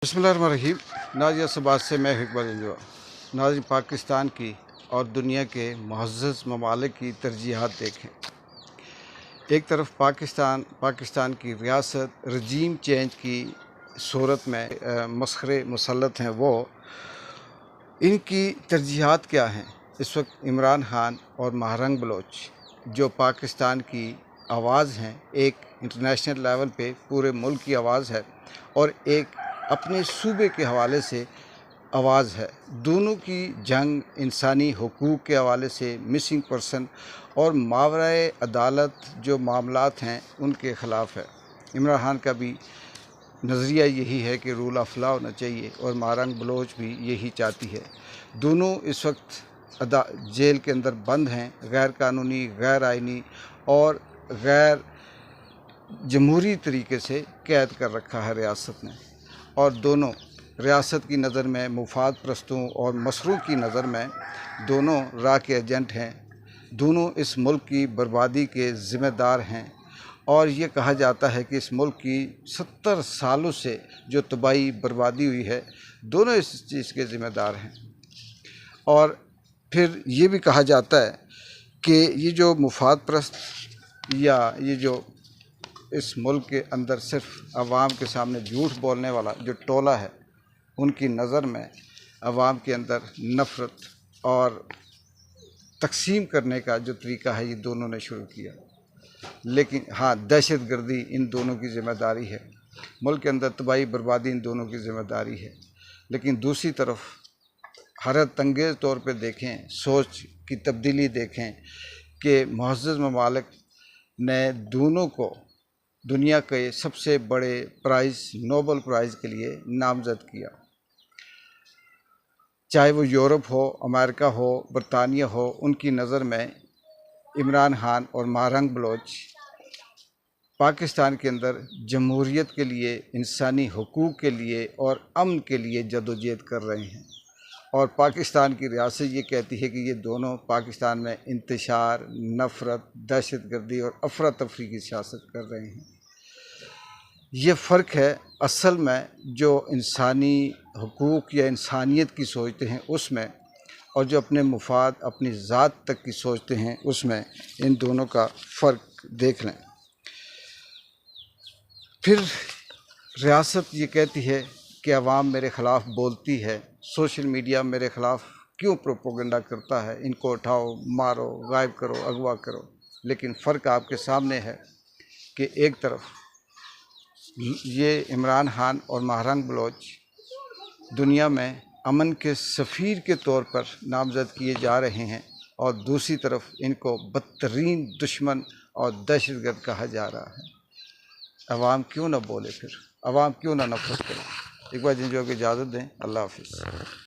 बिस्मिल्लाहिर्रहमानिर्रहीम। नाज़िया सबात से मैं इकबाल इंजवा। नाज़रीन, पाकिस्तान की और दुनिया के मुअज़्ज़ज़ ममालिक की तरजीहात देखें। एक तरफ पाकिस्तान की रियासत रजीम चेंज की सूरत में मसखरे मुसल्लत हैं। वो इनकी तरजीहात क्या हैं? इस वक्त इमरान खान और महारंग बलोच जो पाकिस्तान की आवाज़ हैं, एक इंटरनेशनल लेवल पे पूरे मुल्क की आवाज़ है और एक अपने सूबे के हवाले से आवाज़ है। दोनों की जंग इंसानी हुकूक के हवाले से, मिसिंग पर्सन और मावराए अदालत जो मामलात हैं उनके ख़िलाफ़ है। इमरान खान का भी नज़रिया यही है कि रूल ऑफ लॉ होना चाहिए और महारंग बलोच भी यही चाहती है। दोनों इस वक्त जेल के अंदर बंद हैं, गैर कानूनी, गैर आइनी और गैर जमहूरी तरीके से कैद कर रखा है रियासत ने। और दोनों रियासत की नज़र में, मुफाद परस्तों और मसरूफ़ की नज़र में दोनों राह के एजेंट हैं। दोनों इस मुल्क की बर्बादी के ज़िम्मेदार हैं और ये कहा जाता है कि इस मुल्क की 70 सालों से जो तबाही बर्बादी हुई है, दोनों इस चीज़ के ज़िम्मेदार हैं। और फिर ये भी कहा जाता है कि ये जो मुफाद परस्त या ये जो इस मुल्क के अंदर सिर्फ अवाम के सामने झूठ बोलने वाला जो टोला है, उनकी नज़र में अवाम के अंदर नफ़रत और तकसीम करने का जो तरीका है, ये दोनों ने शुरू किया। लेकिन हाँ, दहशत गर्दी इन दोनों की ज़िम्मेदारी है, मुल्क के अंदर तबाही बर्बादी इन दोनों की ज़िम्मेदारी है। लेकिन दूसरी तरफ हैरत अंगेज़ तौर पे देखें, सोच की तब्दीली देखें कि मुअज़्ज़ज़ ममालिक ने दोनों को दुनिया के सबसे बड़े प्राइज़, नोबल प्राइज़ के लिए नामज़द किया। चाहे वो यूरोप हो, अमेरिका हो, बरतानिया हो, उनकी नज़र में इमरान खान और महारंग बलोच पाकिस्तान के अंदर जमहूरियत के लिए, इंसानी हुकूक के लिए और अमन के लिए जदोजहद कर रहे हैं। और पाकिस्तान की रियासत ये कहती है कि ये दोनों पाकिस्तान में इंतशार, नफ़रत, दहशत गर्दी और अफरा तफरी की सियासत कर रहे हैं। ये फ़र्क है असल में जो इंसानी हुकूक या इंसानियत की सोचते हैं उसमें, और जो अपने मुफाद, अपनी ज़ात तक की सोचते हैं उसमें। इन दोनों का फ़र्क देख लें। फिर रियासत ये कहती है कि अवाम मेरे ख़िलाफ़ बोलती है, सोशल मीडिया मेरे ख़िलाफ़ क्यों प्रोपोगंडा करता है, इनको उठाओ, मारो, गायब करो, अगवा करो। लेकिन फ़र्क आपके सामने है कि एक तरफ ये इमरान खान और महारंग बलोच दुनिया में अमन के सफ़ीर के तौर पर नामज़द किए जा रहे हैं और दूसरी तरफ इनको बदतरीन दुश्मन और दहशतगर्द कहा जा रहा है। अवाम क्यों ना बोले, फिर अवाम क्यों ना नफ़रत करे? एक बार जिन जो की इजाज़त दें। अल्लाह हाफ़िज़।